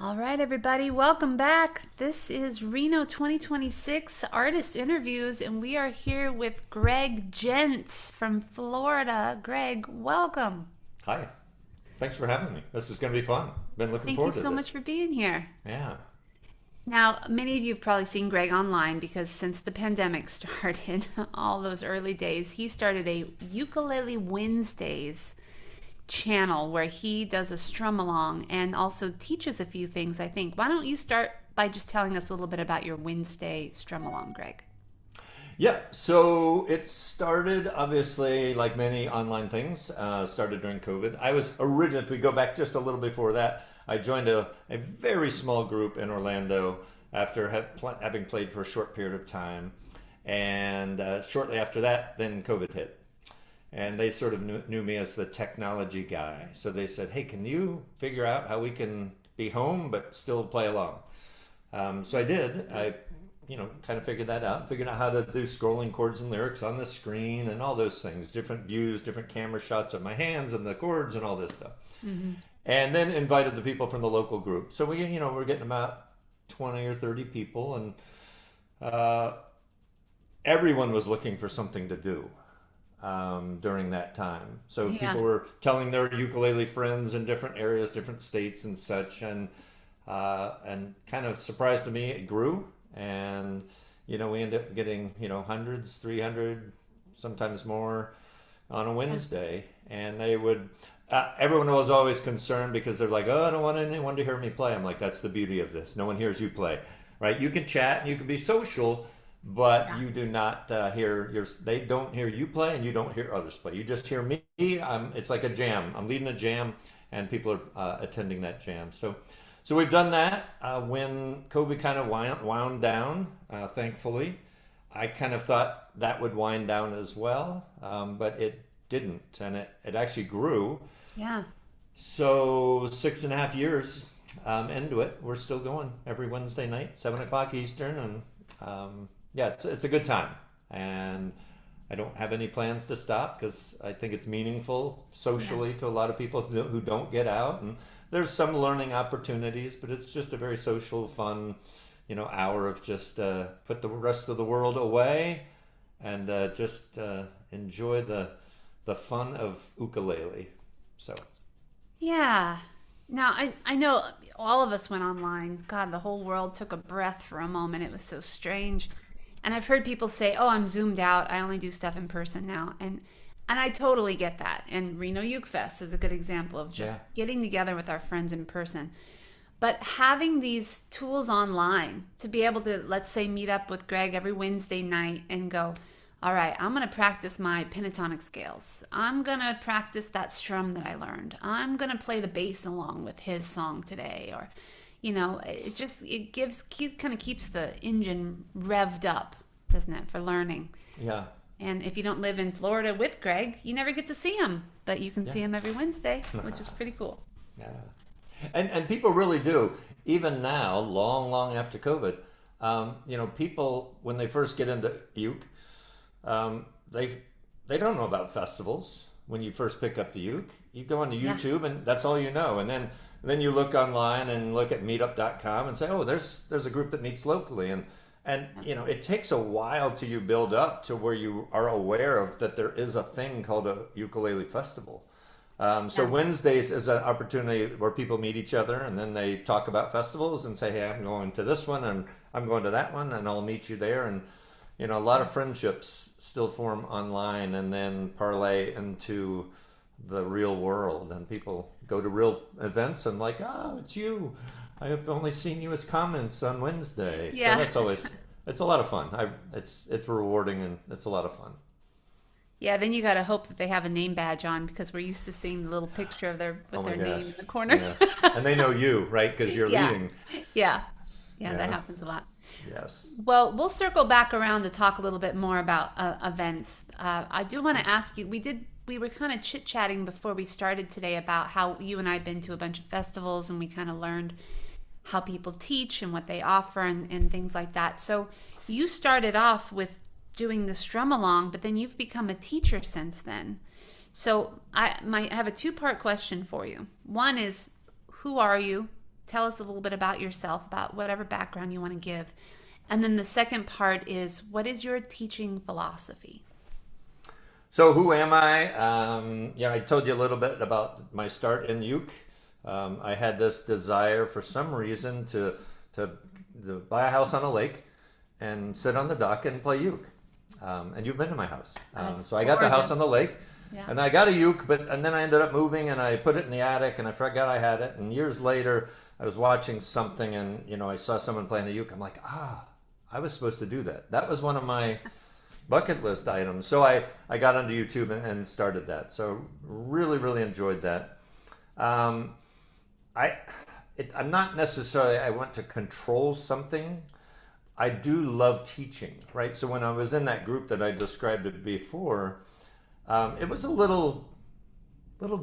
All right, everybody, welcome back. This is Reno 2026 Artist Interviews, and we are here with Greg Gent from Florida. Greg, welcome. Hi. Thanks for having me. This is going to be fun. Been looking Thank you forward to so much this. for being here. Yeah. Now, many of you have probably seen Greg online because since the pandemic started, all those early days, he started a Ukulele Wednesdays channel where he does a strum along and also teaches a few things, I think. Why don't you start by just telling us a little bit about your Wednesday strum along, Greg? Yeah. So it started, obviously, like many online things, started during COVID. I was originally, if we go back just a little before that, I joined a very small group in Orlando after having played for a short period of time. And shortly after that, then COVID hit. And they sort of knew me as the technology guy. So they said, "Hey, can you figure out how we can be home but still play along?" So I did. I, kind of figured that out. Figured out how to do scrolling chords and lyrics on the screen and all those things, different views, different camera shots of my hands and the chords and all this stuff. And then invited the people from the local group. So we're getting about 20 or 30 people, and everyone was looking for something to do during that time. So Yeah. people were telling their ukulele friends in different areas, different states, and such, and kind of surprised to me, it grew, and we ended up getting hundreds, 300, sometimes more on a Wednesday, and they would. Everyone was always concerned because they're like, "Oh, I don't want anyone to hear me play." I'm like, "That's the beauty of this. No one hears you play, right? You can chat and you can be social, but Yeah. you do not hear your. They don't hear you play, and you don't hear others play. You just hear me. It's like a jam. I'm leading a jam, and people are attending that jam. So we've done that. When COVID kind of wound down, thankfully, I kind of thought that would wind down as well, but it didn't, and it actually grew. Yeah. So 6.5 years into it, we're still going every Wednesday night, 7 o'clock Eastern, and yeah, it's a good time, and I don't have any plans to stop because I think it's meaningful Yeah. socially to a lot of people who don't get out, and there's some learning opportunities, but it's just a very social, fun, hour of just put the rest of the world away and just enjoy the fun of ukulele. So Yeah. Now, I know all of us went online. God, the whole world took a breath for a moment. It was so strange. And I've heard people say, "Oh, I'm zoomed out. I only do stuff in person now." And I totally get that. And Reno Ukefest is a good example of just yeah, getting together with our friends in person. But having these tools online to be able to, let's say, meet up with Greg every Wednesday night and go, "All right, I'm going to practice my pentatonic scales. I'm going to practice that strum that I learned. I'm going to play the bass along with his song today." Or, kind of keeps the engine revved up, doesn't it, for learning. yeah, And if you don't live in Florida with Greg, you never get to see him, but you can yeah. see him every Wednesday, which is pretty cool. Yeah, and people really do. Even now, long, long after COVID, people when they first get into uke, um, they don't know about festivals. When you first pick up the uke, you go onto Yeah. YouTube, and that's all you know. And then you look online and look at Meetup.com and say, "Oh, there's a group that meets locally," and it takes a while till you build up to where you are aware of that there is a thing called a ukulele festival. So Yeah. Wednesdays is an opportunity where people meet each other, and then they talk about festivals and say, "Hey, I'm going to this one and I'm going to that one, and I'll meet you there." And a lot of friendships still form online and then parlay into the real world, and people go to real events and like, "Oh, it's you. I have only seen you as comments on Wednesday." So Yeah. that's always it's a lot of fun. It's rewarding, and it's a lot of fun. Yeah, then you got to hope that they have a name badge on because we're used to seeing the little picture of their Oh with my their name gosh. in the corner. Yes. And they know you, right? Because you're Yeah. leading. Yeah. Yeah, that Yeah. happens a lot. Yes. Well, we'll circle back around to talk a little bit more about events. I do want to ask you, we were kind of chit-chatting before we started today about how you and I have been to a bunch of festivals and we kind of learned how people teach and what they offer and things like that. So you started off with doing the strum along, but then you've become a teacher since then. So I have a two-part question for you. One is, who are you? tell us a little bit about yourself, about whatever background you want to give. And then the second part is, what is your teaching philosophy? So who am I? I told you a little bit about my start in uke. I had this desire for some reason to buy a house on a lake and sit on the dock and play uke. And you've been to my house. So I got the house on the lake. Yeah. And I got a uke, and then I ended up moving and I put it in the attic and I forgot I had it. And years later, I was watching something and, I saw someone playing the uke. I'm like, I was supposed to do that. That was one of my bucket list items. So I got onto YouTube and started that. So really, really enjoyed that. I'm not necessarily, I want to control something. I do love teaching, right? So when I was in that group that I described it before, it was a little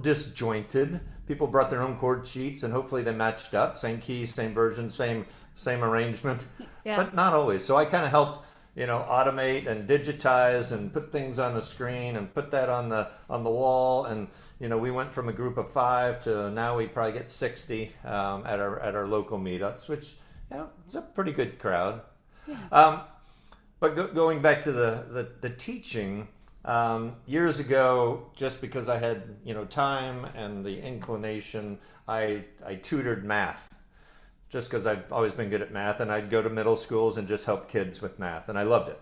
disjointed. People brought their own chord sheets and hopefully they matched up. Same key, same version, same arrangement, but not always. So I kind of helped, automate and digitize and put things on the screen and put that on the wall. And, we went from a group of 5 to now we probably get 60 at our local meetups, which, it's a pretty good crowd. Yeah. But going back to the teaching, years ago, just because I had time and the inclination, I tutored math, just because I've always been good at math, and I'd go to middle schools and just help kids with math, and I loved it.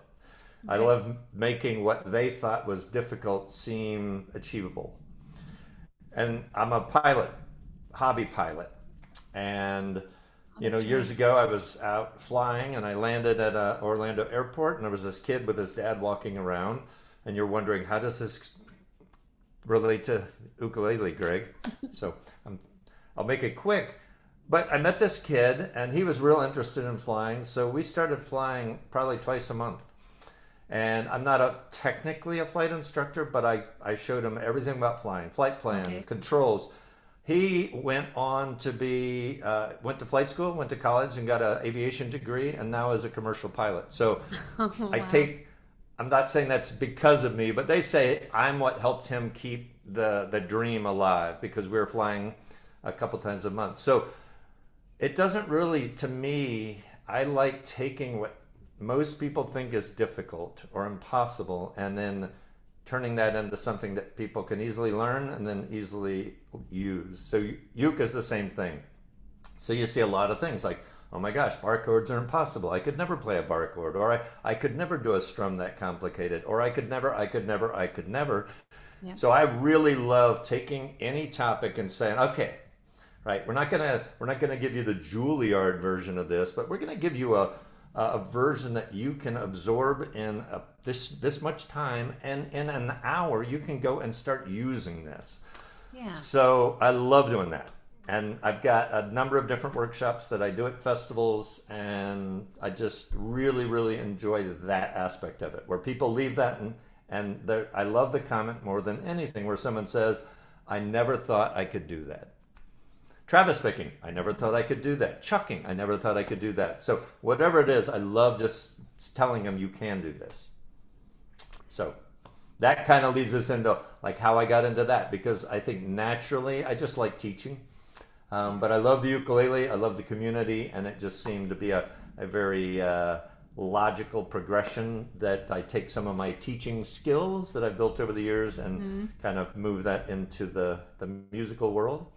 Okay. I loved making what they thought was difficult seem achievable. And I'm a pilot, hobby pilot, and years ago I was out flying and I landed at Orlando airport, and there was this kid with his dad walking around. And you're wondering, how does this relate to ukulele, Greg? So I'll make it quick. But I met this kid, and he was real interested in flying. So we started flying probably twice a month. And I'm not technically a flight instructor, but I showed him everything about flying, flight plan, controls. He went on to went to flight school, went to college, and got an aviation degree, and now is a commercial pilot. So wow. I'm not saying that's because of me, but they say I'm what helped him keep the dream alive, because we were flying a couple times a month. So it doesn't really, to me, I like taking what most people think is difficult or impossible and then turning that into something that people can easily learn and then easily use. So uke is the same thing. So you see a lot of things like, oh my gosh, bar chords are impossible. I could never play a bar chord, or I could never do a strum that complicated, or I could never. Yep. So I really love taking any topic and saying, okay, right, we're not gonna give you the Juilliard version of this, but we're gonna give you a version that you can absorb in this much time, and in an hour you can go and start using this. Yeah. So I love doing that. And I've got a number of different workshops that I do at festivals, and I just really, really enjoy that aspect of it, where people leave that and I love the comment more than anything where someone says, I never thought I could do that. Travis picking, I never thought I could do that. Chucking, I never thought I could do that. So whatever it is, I love just telling them you can do this. So that kind of leads us into like how I got into that, because I think naturally I just like teaching. But I love the ukulele, I love the community, and it just seemed to be a very logical progression that I take some of my teaching skills that I've built over the years and kind of move that into the musical world.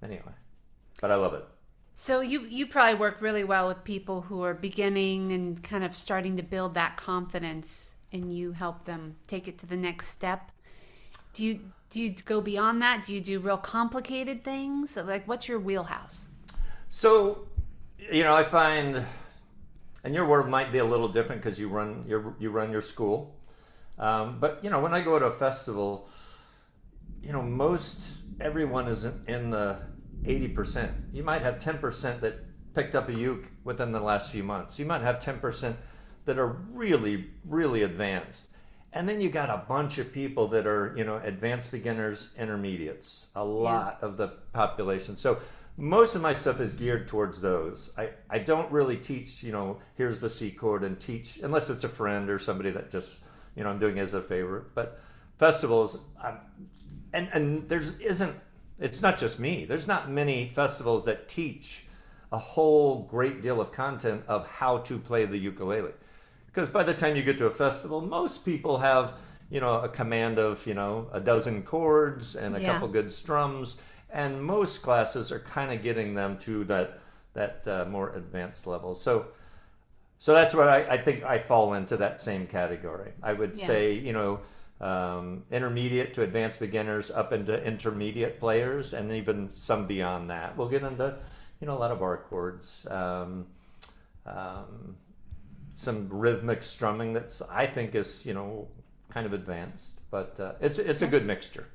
Anyway, but I love it. So you probably work really well with people who are beginning and kind of starting to build that confidence, and you help them take it to the next step. Do you go beyond that? Do you do real complicated things? Like, what's your wheelhouse? So, I find, and your world might be a little different because you run your school. But when I go to a festival, most everyone is in the 80%. You might have 10% that picked up a uke within the last few months. You might have 10% that are really, really advanced. And then you got a bunch of people that are, advanced beginners, intermediates, a lot of the population. So most of my stuff is geared towards those. I don't really teach, here's the C chord and teach, unless it's a friend or somebody that just, I'm doing as a favor. But festivals, and there it's not just me. There's not many festivals that teach a whole great deal of content of how to play the ukulele. Because by the time you get to a festival, most people have, a command of, a dozen chords and a Yeah. couple good strums. And most classes are kind of getting them to that more advanced level. So that's what I think I fall into that same category. I would Yeah. say, intermediate to advanced beginners up into intermediate players, and even some beyond that. We'll get into, a lot of bar chords, some rhythmic strumming that's I think is, kind of advanced, but it's a good mixture.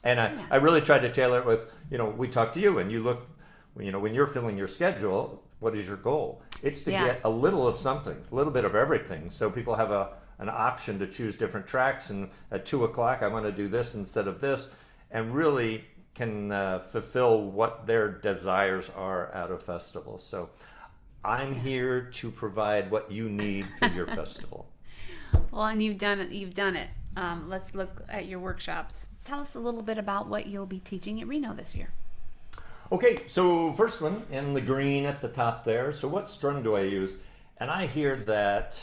And I really tried to tailor it with, we talked to you and you look, when you're filling your schedule, what is your goal? It's to get a little of something, a little bit of everything. So people have an option to choose different tracks. And at 2:00, I want to do this instead of this, and really can fulfill what their desires are at a festival. So I'm here to provide what you need for your festival. Well, and you've done it. You've done it. Let's look at your workshops. Tell us a little bit about what you'll be teaching at Reno this year. Okay, so first one in the green at the top there. So what strum do I use? And I hear that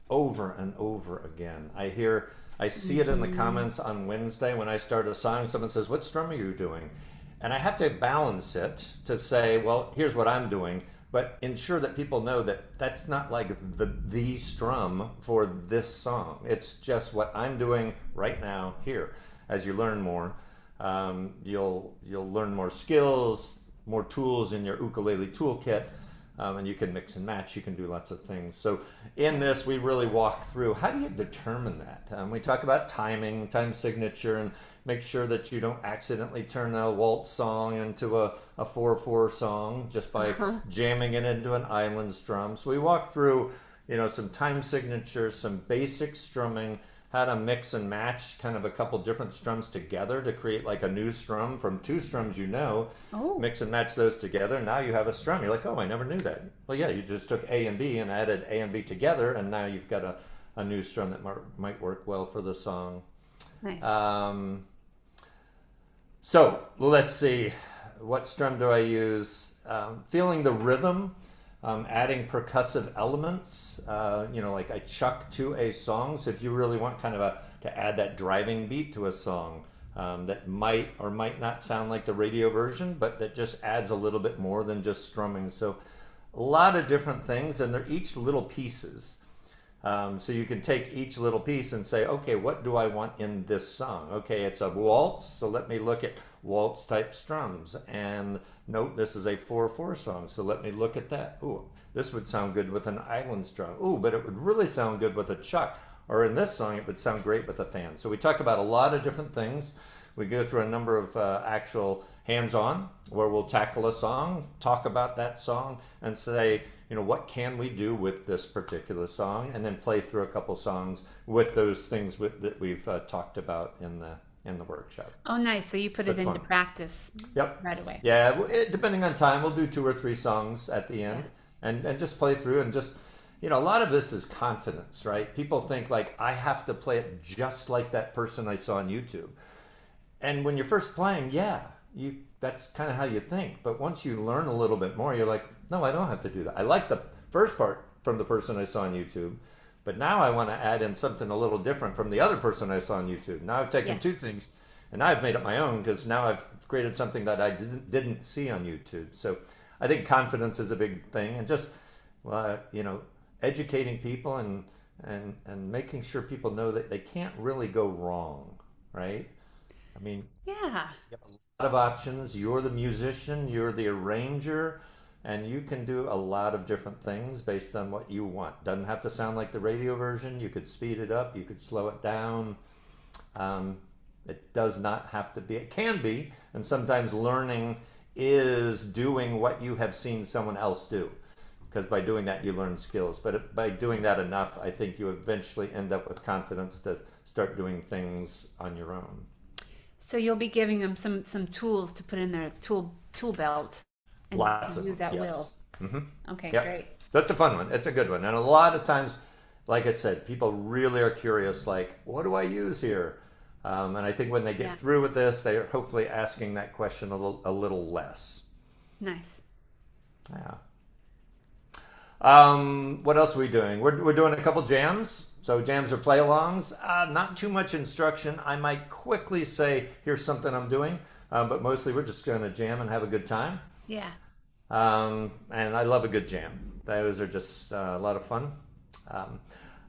over and over again. I see it in the comments on Wednesday when I start a song. Someone says, "What strum are you doing?" And I have to balance it to say, well, here's what I'm doing, but ensure that people know that that's not like the strum for this song. It's just what I'm doing right now here. As you learn more, you'll learn more skills, more tools in your ukulele toolkit, and you can mix and match. You can do lots of things. So in this, we really walk through how do you determine that. We talk about timing, time signature, and make sure that you don't accidentally turn a waltz song into a 4/4 song just by jamming it into an island strum. So we walk through, some time signatures, some basic strumming, how to mix and match kind of a couple different strums together to create like a new strum from two strums, mix and match those together. Now you have a strum. You're like, oh, I never knew that. Well, yeah, you just took A and B and added A and B together, and now you've got a new strum that might work well for the song. Nice. So let's see, what strum do I use? Feeling the rhythm. Adding percussive elements, like I chuck to a song. So if you really want kind of to add that driving beat to a song that might or might not sound like the radio version, but that just adds a little bit more than just strumming. So a lot of different things, and they're each little pieces. So you can take each little piece and say, okay, what do I want in this song? Okay, it's a waltz, so let me look at waltz type strums. And note this is a 4/4 song, so let me look at that. Ooh, this would sound good with an island strum. Ooh, but it would really sound good with a chuck. Or in this song, it would sound great with a fan. So we talk about a lot of different things. We go through a number of actual hands-on, where we'll tackle a song, talk about that song, and say, what can we do with this particular song, and then play through a couple songs with those things that we've talked about in the workshop. Oh, nice. So you put it into practice right away. Yeah, depending on time, we'll do 2 or 3 songs at the end and just play through and just, a lot of this is confidence, right? People think like, I have to play it just like that person I saw on YouTube. And when you're first playing, that's kind of how you think. But once you learn a little bit more, you're like, no, I don't have to do that. I like the first part from the person I saw on YouTube, but now I want to add in something a little different from the other person I saw on YouTube. Now I've taken 2 things and I've made it my own, because now I've created something that I didn't see on YouTube. So I think confidence is a big thing, and just, educating people and making sure people know that they can't really go wrong, right? I mean, you have a lot of options. You're the musician, you're the arranger, and you can do a lot of different things based on what you want. Doesn't have to sound like the radio version. You could speed it up, you could slow it down. It does not have to be. It can be, and sometimes learning is doing what you have seen someone else do, because by doing that you learn skills. But by doing that enough, I think you eventually end up with confidence to start doing things on your own. So you'll be giving them some tools to put in their tool belt, and Lots to of use that them, yes. will. Mm-hmm. Okay, Yep. great. That's a fun one. It's a good one. And a lot of times, like I said, people really are curious, like, what do I use here? And I think when they Yeah. get through with this, they're hopefully asking that question a little less. Nice. Yeah. What else are we doing? We're doing a couple jams. So jams are play-alongs. Not too much instruction. I might quickly say, here's something I'm doing. But mostly we're just going to jam and have a good time. Yeah. And I love a good jam. Those are just a lot of fun.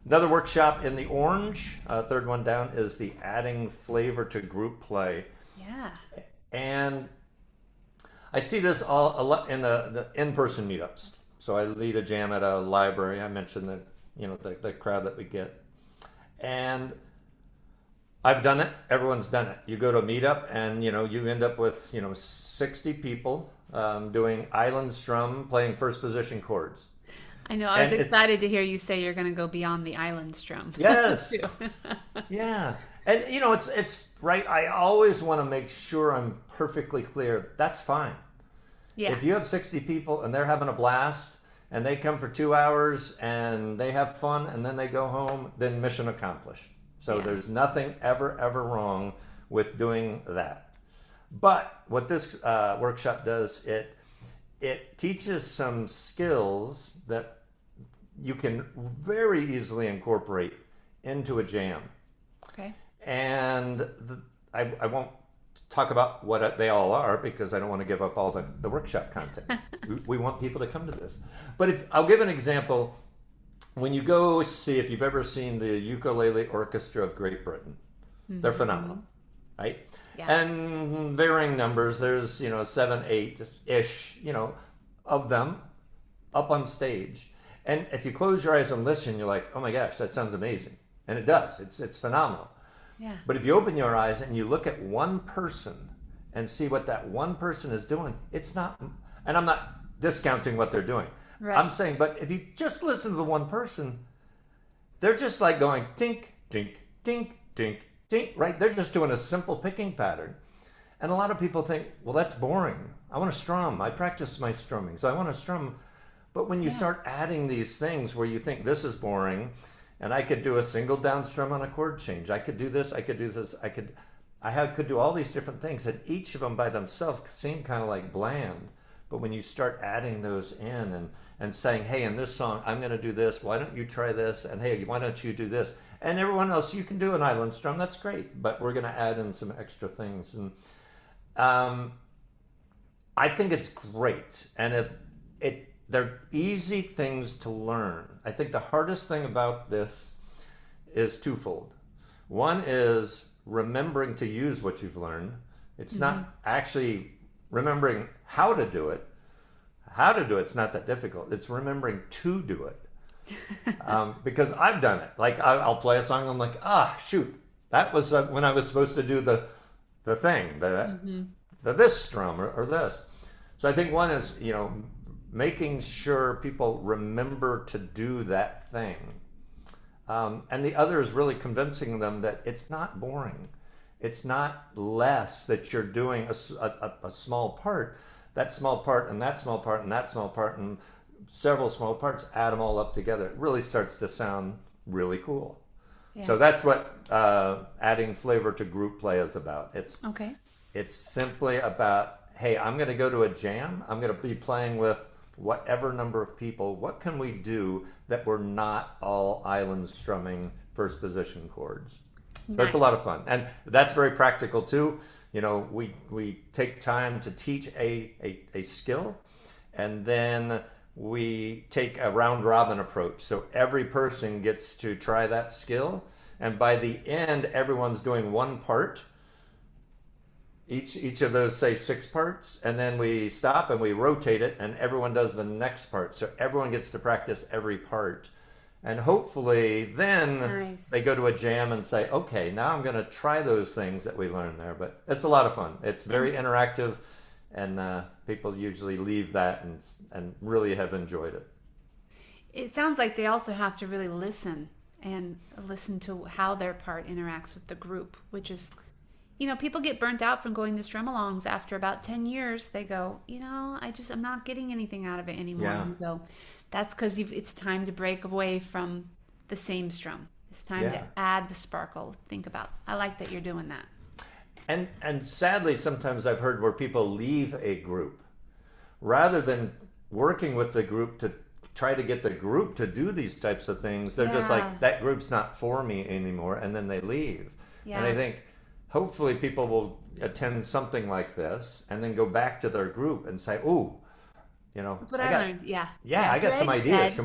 Another workshop in the orange, third one down, is the adding flavor to group play. Yeah. And I see this all a lot in the in-person meetups. So I lead a jam at a library. I mentioned that, the crowd that we get. And I've done it. Everyone's done it. You go to a meetup and, you end up with, 60 people doing island strum, playing first position chords. I know. I was And excited to hear you say you're going to go beyond the island strum. yes, too. yeah. And, it's right. I always want to make sure I'm perfectly clear. That's fine. Yeah. If you have 60 people and they're having a blast and they come for 2 hours and they have fun and then they go home, then mission accomplished. So Yeah. there's nothing ever wrong with doing that. But what this workshop does, it teaches some skills that you can very easily incorporate into a jam. Okay. And I won't talk about what they all are because I don't want to give up all the workshop content. We want people to come to this. But I'll give an example. When you go see, if you've ever seen the Ukulele Orchestra of Great Britain, they're phenomenal, right? Yeah. And varying numbers, there's, 7, 8-ish, of them up on stage. And if you close your eyes and listen, you're like, oh my gosh, that sounds amazing. And it does. It's phenomenal. Yeah. But if you open your eyes and you look at one person and see what that one person is doing, it's not, and I'm not discounting what they're doing. Right. I'm saying, but if you just listen to the one person, they're just like going tink, tink, tink, tink, tink, right? They're just doing a simple picking pattern. And a lot of people think, well, that's boring. I want to strum. I practice my strumming, so I want to strum. But when you start adding these things where you think this is boring, and I could do a single down strum on a chord change. I could do this. I could do this. I could do all these different things, and each of them by themselves seem kind of like bland. But when you start adding those in and saying, hey, in this song, I'm going to do this. Why don't you try this? And hey, why don't you do this? And everyone else, you can do an island strum. That's great. But we're going to add in some extra things. And I think it's great. And they're easy things to learn. I think the hardest thing about this is twofold. One is remembering to use what you've learned. It's not actually remembering how to do it. How to do it's not that difficult. It's remembering to do it. Because I've done it. Like I'll play a song and I'm like, shoot, that was when I was supposed to do the thing, the this strum or this. So I think one is, making sure people remember to do that thing. And the other is really convincing them that it's not boring. It's not less that you're doing a small part. That small part and that small part and that small part and several small parts, add them all up together. It really starts to sound really cool. Yeah. So that's what adding flavor to group play is about. It's simply about, hey, I'm going to go to a jam. I'm going to be playing with whatever number of people. What can we do that we're not all island strumming first position chords? So it's a lot of fun. And that's very practical too. We take time to teach a skill, and then we take a round robin approach. So every person gets to try that skill, and by the end, everyone's doing one part. Each of those, say, 6 parts, and then we stop and we rotate it, and everyone does the next part. So everyone gets to practice every part. And hopefully then they go to a jam and say, okay, now I'm going to try those things that we learned there. But it's a lot of fun. It's very interactive, and people usually leave that and really have enjoyed it. It sounds like they also have to really listen to how their part interacts with the group, which is, people get burnt out from going to strum-alongs. After about 10 years, they go, I'm not getting anything out of it anymore. Yeah. And you go, that's because it's time to break away from the same strum. It's time Yeah. to add the sparkle. Think about. I like that you're doing that. And sadly, sometimes I've heard where people leave a group rather than working with the group to try to get the group to do these types of things. They're just Yeah. like, that group's not for me anymore, and then they leave. Yeah. And I think hopefully people will attend something like this and then go back to their group and say, "Ooh, What I learned. Yeah. yeah, I got some Greg ideas. said-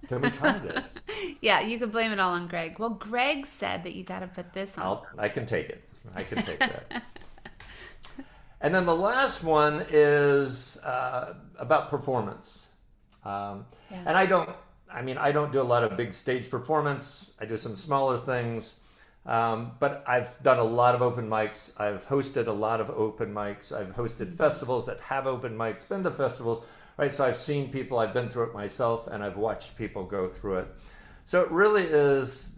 Can we try this?" Yeah, you could blame it all on Greg. Well, Greg said that you got to put this on. I can take it. I can take that. And then the last one is about performance. And I don't do a lot of big stage performance. I do some smaller things. But I've done a lot of open mics. I've hosted a lot of open mics. I've hosted festivals that have open mics, been to festivals, right? So I've seen people, I've been through it myself, and I've watched people go through it. So it really is,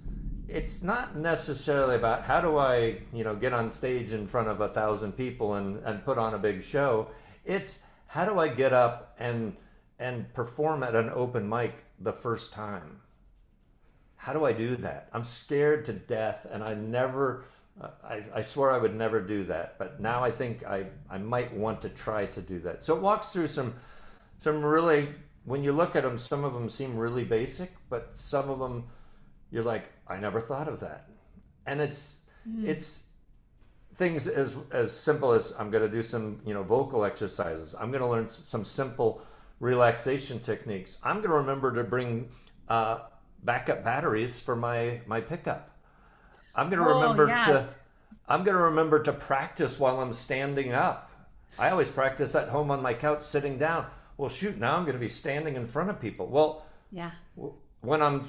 it's not necessarily about how do I, get on stage in front of 1,000 people and put on a big show. It's how do I get up and perform at an open mic the first time? How do I do that? I'm scared to death, and I swore I would never do that. But now I think I might want to try to do that. So it walks through some really, when you look at them, some of them seem really basic, but some of them you're like, I never thought of that. And it's things as simple as I'm going to do some vocal exercises. I'm going to learn some simple relaxation techniques. I'm going to remember to bring backup batteries for my pickup. I'm going to remember to practice while I'm standing up. I always practice at home on my couch sitting down. Well, shoot, now I'm going to be standing in front of people. Well, Yeah. when I'm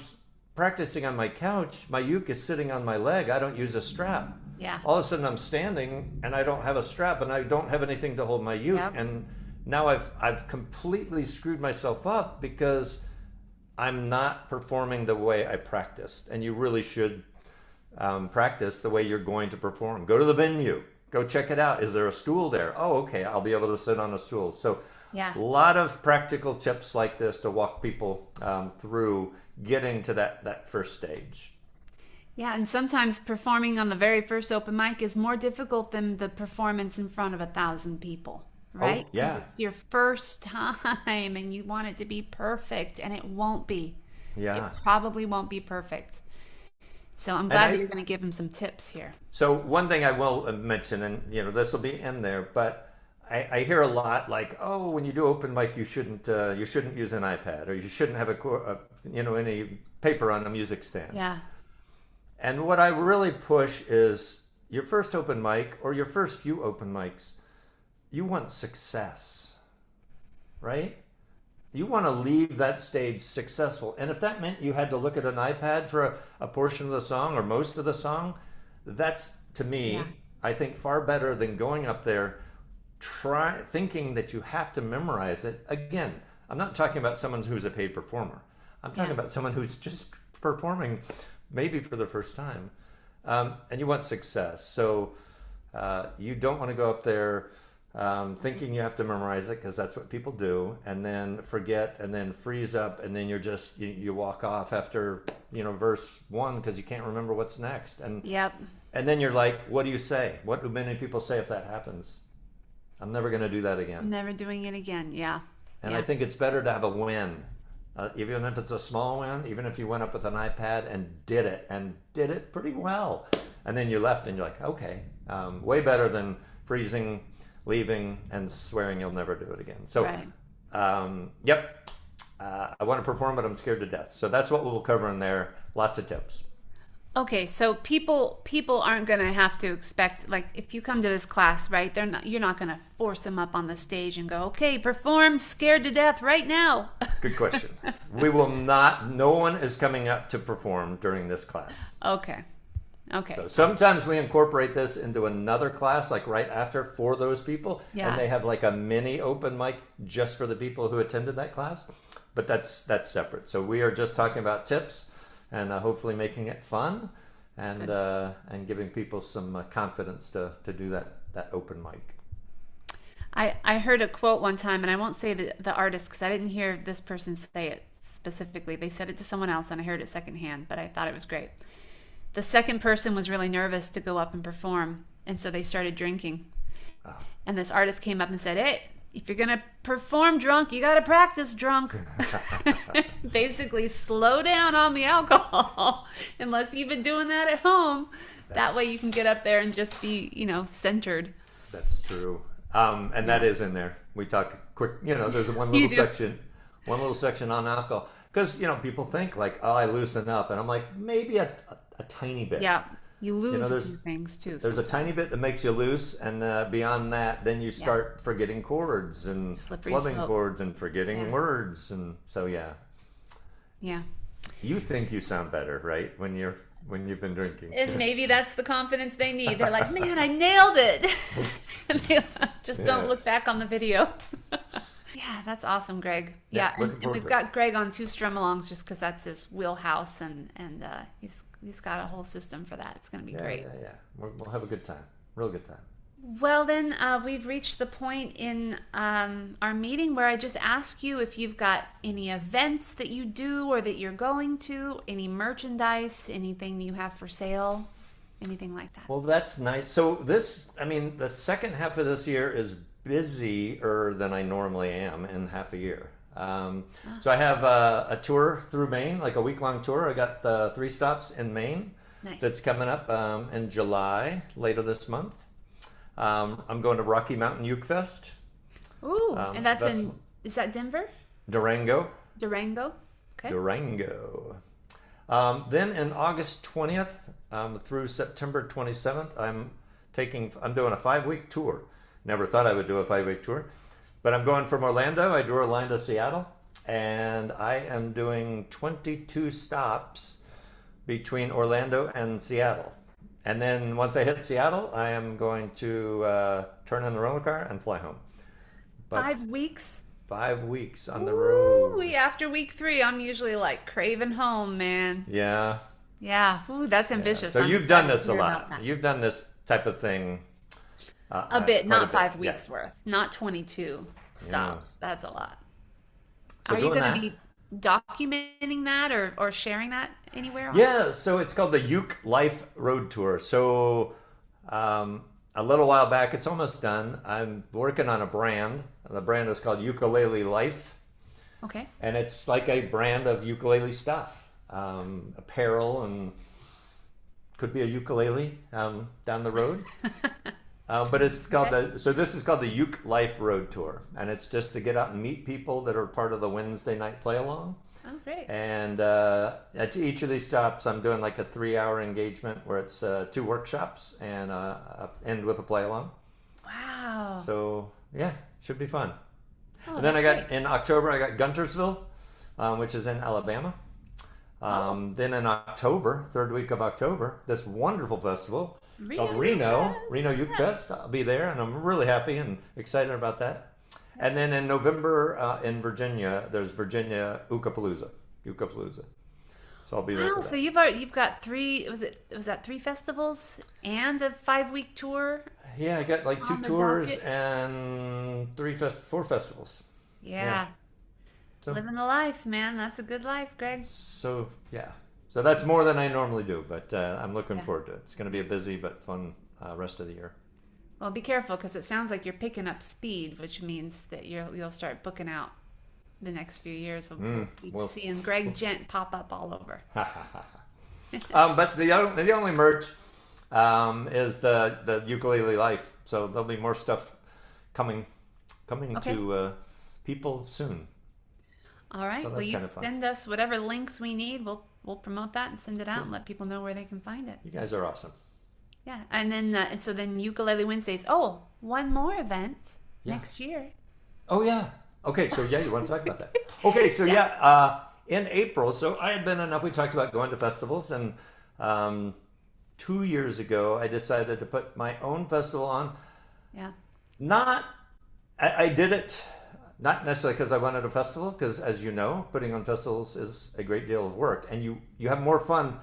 practicing on my couch, my uke is sitting on my leg. I don't use a strap. Yeah. All of a sudden I'm standing and I don't have a strap and I don't have anything to hold my uke. Yep. And now I've completely screwed myself up because I'm not performing the way I practiced. And you really should practice the way you're going to perform. Go to the venue. Go check it out. Is there a stool there? Oh, okay. I'll be able to sit on a stool. So Yeah. a lot of practical tips like this to walk people through getting to that first stage. Yeah, and sometimes performing on the very first open mic is more difficult than the performance in front of 1,000 people, right? 'Cause yeah. it's your first time and you want it to be perfect, and it won't be. Yeah. It probably won't be perfect. So I'm glad that you're going to give them some tips here. So one thing I will mention, and this will be in there, but I hear a lot like, oh, when you do open mic, you shouldn't use an iPad, or you shouldn't have any paper on a music stand. Yeah. And what I really push is your first open mic or your first few open mics, you want success, right? You want to leave that stage successful. And if that meant you had to look at an iPad for a portion of the song or most of the song, that's, to me, Yeah. I think far better than going up there thinking that you have to memorize it. Again, I'm not talking about someone who's a paid performer. I'm talking about someone who's just performing maybe for the first time. And you want success. So you don't want to go up there thinking you have to memorize it, because that's what people do, and then forget and then freeze up, and then you walk off after verse 1 because you can't remember what's next. And Yep. and then you're like, what do you say? What do many people say if that happens? I'm never going to do that again. Never doing it again. Yeah. And Yeah. I think it's better to have a win. Even if it's a small win, even if you went up with an iPad and did it pretty well. And then you left and you're like, okay, way better than freezing, leaving, and swearing you'll never do it again. So, Right. Yep, I want to perform, but I'm scared to death. So that's what we'll cover in there. Lots of tips. Okay, so people aren't going to have to expect, like, if you come to this class, right, you're not going to force them up on the stage and go, okay, perform scared to death right now. Good question. We will not, no one is coming up to perform during this class. Okay. So sometimes we incorporate this into another class, like right after, for those people. Yeah. And they have like a mini open mic just for the people who attended that class. But that's separate. So we are just talking about tips and hopefully making it fun and giving people some confidence to do that open mic. I heard a quote one time, and I won't say the artist because I didn't hear this person say it specifically. They said it to someone else, and I heard it secondhand, but I thought it was great. The second person was really nervous to go up and perform, and so they started drinking. Oh. And this artist came up and said, "Hey, if you're going to perform drunk, you got to practice drunk." Basically, slow down on the alcohol unless you've been doing that at home. That way you can get up there and just be, centered. That's true. And that is in there. We talk quick, there's one little section on alcohol. Because, people think like, oh, I loosen up. And I'm like, maybe a tiny bit. Yeah. You lose a few there's things too. There's a tiny bit that makes you loose. And beyond that, then you start forgetting chords and flubbing chords and forgetting words. And so, yeah. Yeah. You think you sound better, right? When you've been drinking. And maybe that's the confidence they need. They're like, man, I nailed it. And they just don't look back on the video. Yeah, that's awesome, Greg. Yeah, and we've got Greg on 2 strum-alongs just because that's his wheelhouse, and he's got a whole system for that. It's going to be great. Yeah. We'll have a good time. Real good time. Well, then we've reached the point in our meeting where I just ask you if you've got any events that you do or that you're going to, any merchandise, anything you have for sale, anything like that. Well, that's nice. So the second half of this year is busier than I normally am in half a year. So I have a tour through Maine, like a week-long tour. I got 3 stops in Maine. Nice. That's coming up in July, later this month. I'm going to Rocky Mountain Ukefest. Ooh, and that's is that Denver? Durango. Okay. Durango. Then in August 20th through September 27th, I'm doing a 5-week tour. Never thought I would do a 5-week tour, but I'm going from Orlando. I drew Orlando, Seattle, and I am doing 22 stops between Orlando and Seattle. And then once I hit Seattle, I am going to turn in the rental car and fly home. But 5 weeks? 5 weeks on the road. After week 3, I'm usually like craving home, man. Yeah. Yeah. Ooh, that's ambitious. So you've done this a lot. You've done this type of thing. A bit, not 5 weeks worth. Not 22 stops. Yeah. That's a lot. So are you going to be documenting that or sharing that anywhere? Yeah, so it's called the Uke Life Road Tour. So a little while back, it's almost done. I'm working on a brand. The brand is called Ukulele Life. Okay. And it's like a brand of ukulele stuff, apparel, and could be a ukulele down the road. But it's called this is called the Uke Life Road Tour, and it's just to get out and meet people that are part of the Wednesday night play along. Oh, great! And at each of these stops, I'm doing like a 3-hour engagement where it's 2 workshops and end with a play along. Wow! So yeah, should be fun. Oh, and then in October I got Guntersville, which is in Alabama. Then in October, 3rd week of October, this wonderful festival. Reno Ukefest. I'll be there, and I'm really happy and excited about that. And then in November in Virginia, there's Virginia Ukapalooza. So I'll be there. Wow! So you've got 3. Was that 3 festivals and a 5-week tour? Yeah, I got like 2 tours and 4 festivals. Yeah. So, living the life, man. That's a good life, Greg. So yeah. So that's more than I normally do, but I'm looking forward to it. It's going to be a busy but fun rest of the year. Well, be careful because it sounds like you're picking up speed, which means that you'll start booking out the next few years. We'll keep seeing Greg Gent pop up all over. But the only merch is the Ukulele Life. So there'll be more stuff coming to people soon. All right. So well, you send us whatever links we need. We'll promote that and send it out and let people know where they can find it. You guys are awesome. Yeah, and then so then Ukulele Wednesdays. Oh, one more event next year. Oh yeah. Okay, so you want to talk about that? Okay, so in April. So I had been enough. We talked about going to festivals, and 2 years ago I decided to put my own festival on. Yeah. I did it. Not necessarily because I wanted a festival, because as you know, putting on festivals is a great deal of work. And you have more fun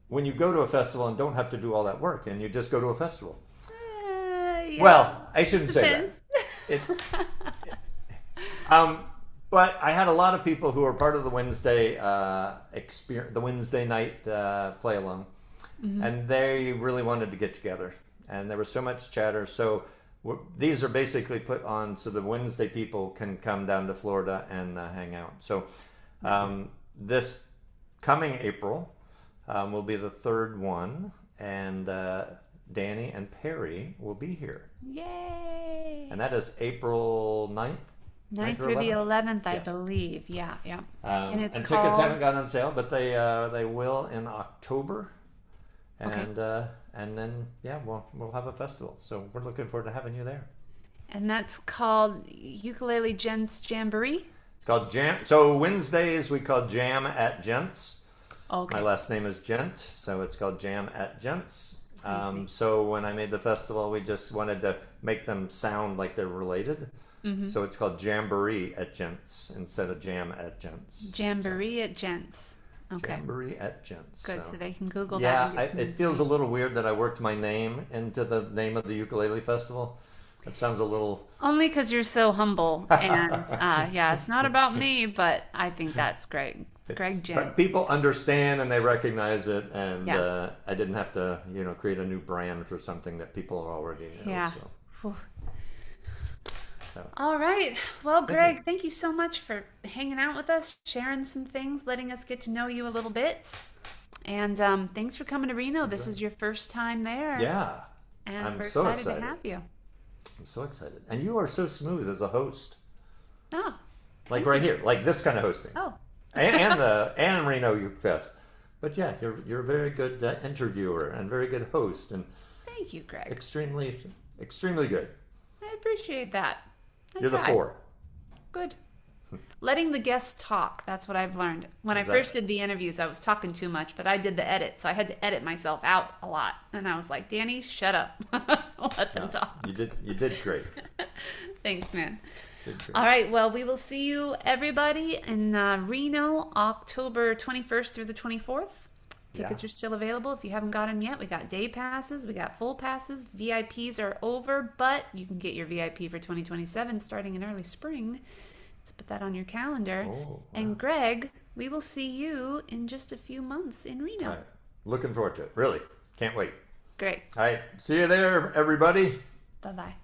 when you go to a festival and don't have to do all that work and you just go to a festival. Yeah. Well, I shouldn't say that. But I had a lot of people who were part of the Wednesday the Wednesday night play along, and they really wanted to get together, and there was so much chatter. So these are basically put on so the Wednesday people can come down to Florida and hang out. So this coming April will be the third one, and Danny and Perry will be here. Yay! And that is April 9th. 9th through the 11th, I believe. Yeah. And it's and called... tickets haven't gone on sale, but they will in October. And and then we'll have a festival. So we're looking forward to having you there. And that's called Ukulele Gents Jamboree. It's called Jam. So Wednesdays we call Jam at Gents. Okay. My last name is Gent, so it's called Jam at Gents. So when I made the festival, we just wanted to make them sound like they're related. So it's called Jamboree at Gents instead of Jam at Gents. Jamboree at Gents. Okay. Jamboree at Gents. Good, so they can Google that. Yeah, and get some it feels a little weird that I worked my name into the name of the ukulele festival. That sounds a little... Only because you're so humble. And it's not about me, but I think that's great. Greg Gent. But people understand and they recognize it, and I didn't have to, create a new brand for something that people already know. Yeah. So. All right. Well, Greg, thank you so much for hanging out with us, sharing some things, letting us get to know you a little bit. And thanks for coming to Reno. This is your first time there. Yeah. And we're so excited to have you. I'm so excited. And you are so smooth as a host. Oh. Like right here, like this kind of hosting. Oh. and Reno Ukefest. But yeah, you're a very good interviewer and very good host, and thank you, Greg. Extremely good. I appreciate that. You're the 4. Good. Letting the guests talk. That's what I've learned. When I first did the interviews, I was talking too much, but I did the edit, so I had to edit myself out a lot. And I was like, Danny, shut up. Let them talk. You did great. Thanks, man. All right. Well, we will see you, everybody, in Reno, October 21st through the 24th. Tickets are still available if you haven't got them yet. We got day passes. We got full passes. VIPs are over, but you can get your VIP for 2027 starting in early spring. So put that on your calendar. Oh, wow. And Greg, we will see you in just a few months in Reno. All right. Looking forward to it. Really. Can't wait. Great. All right. See you there, everybody. Bye-bye.